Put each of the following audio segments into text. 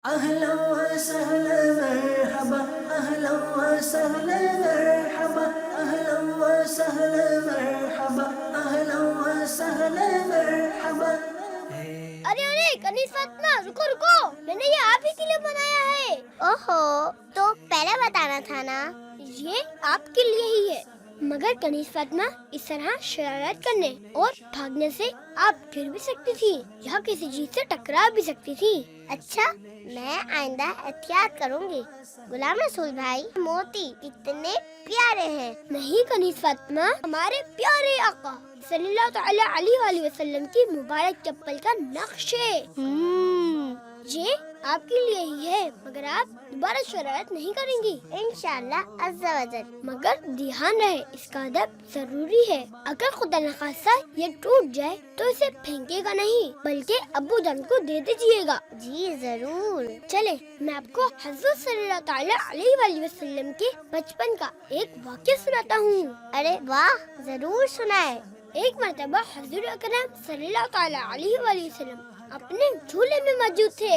اهلا وسهلا مرحبا اهلا وسهلا مرحبا اهلا وسهلا مرحبا اهلا وسهلا مرحبا. अरे अरे कनीज फातिमा, रुको रुको, मैंने ये आप ही के लिए बनाया है. ओहो, तो पहले बताना था ना. ये आपके लिए ही है. मगर कनीज फातिमा, इस तरह शरारत करने और भागने से आप गिर भी सकती थी या किसी चीज से टकरा भी सकती थी. अच्छा, मैं आइंदा एहतियात करूंगी. गुलाम रसूल भाई, मोती कितने प्यारे हैं. नहीं कनीज फातिमा, हमारे प्यारे आका सल्लल्लाहु तआला अलैहि वसल्लम की मुबारक चप्पल का नक्श है. ये आपके लिए ही है, मगर आप दोबारा शरारत नहीं करेंगी इंशाअल्लाह अज़्ज़ा वजल. मगर ध्यान रहे, इसका अदब जरूरी है. अगर खुदा न खास्ता ये टूट जाए तो इसे फेंकेगा नहीं, बल्कि अब्बू जान को दे दीजिएगा. जी जरूर. चले, मैं आपको हज़रत सल्लल्लाहु तआला अलैहि वसल्लम के बचपन का एक वाक़या सुनाता हूँ. अरे वाह, जरूर सुनाए. एक मर्तबा हुज़ूर अकरम सल्लल्लाहु तआला अलैहि वसल्लम अपने झूले में मौजूद थे.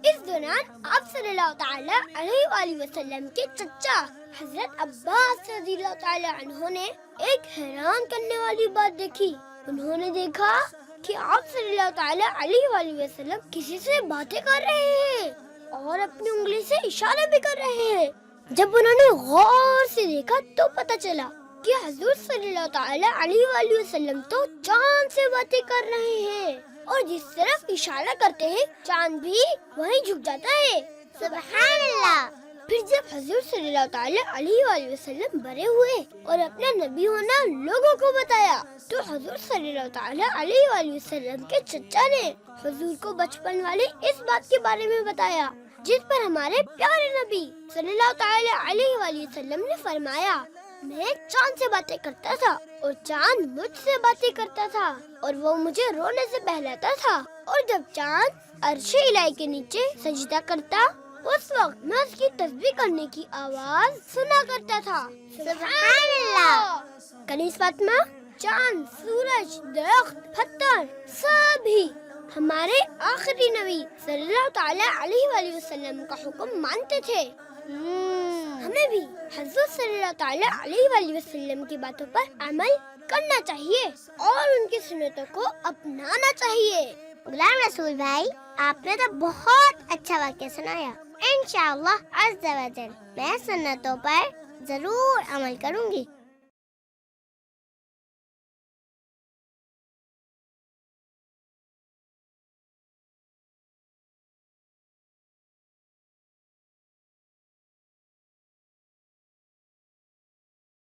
इस दौरान आप सल्लल्लाहु तआला अलैहि वसल्लम के चचा हजरत अब्बास रज़ियल्लाहु तआला अन्हु ने एक हैरान करने वाली बात देखी. उन्होंने देखा कि आप सल्लल्लाहु तआला अलैहि वसल्लम किसी से बातें कर रहे हैं और अपनी उंगली से इशारा भी कर रहे हैं. जब उन्होंने गौर से देखा तो पता चला कि हुज़ूर सल्लल्लाहु तआला अलैहि वसल्लम तो चांद से बातें कर रहे हैं और जिस तरफ इशारा करते हैं चांद भी वहीं झुक जाता है. सुभान अल्लाह. फिर जब हुज़ूर सल्लल्लाहु तआला अलैहि वसल्लम बड़े हुए और अपना नबी होना लोगों को बताया, तो हुज़ूर सल्लल्लाहु तआला अलैहि वसल्लम के चचा ने हुज़ूर को बचपन वाले इस बात के बारे में बताया, जिस पर हमारे प्यारे नबी सल्लल्लाहु तआला अलैहि वसल्लम ने फरमाया, मैं चांद से बातें करता था और चांद मुझसे बातें करता था और वो मुझे रोने से बहलाता था, और जब चांद अर्शे इलाही के नीचे सजदा करता, उस वक्त मैं उसकी तस्बीह करने की आवाज सुना करता था. सुभान अल्लाह. कनीज फातिमा, चांद, सूरज, दरख्त, पत्थर सभी हमारे आखिरी नबी सल्लल्लाहु तआला अलैहि वसल्लम का हुक्म मानते थे. हमें भी हज़रत सल्लल्लाहु तआला अलैहि वसल्लम की बातों पर अमल करना चाहिए और उनकी सुन्नतों को अपनाना चाहिए. गुलाम रसूल भाई, आपने तो बहुत अच्छा वाक़या सुनाया. इंशाअल्लाह अज़्ज़ा वजल मैं सुन्नतों पर जरूर अमल करूंगी.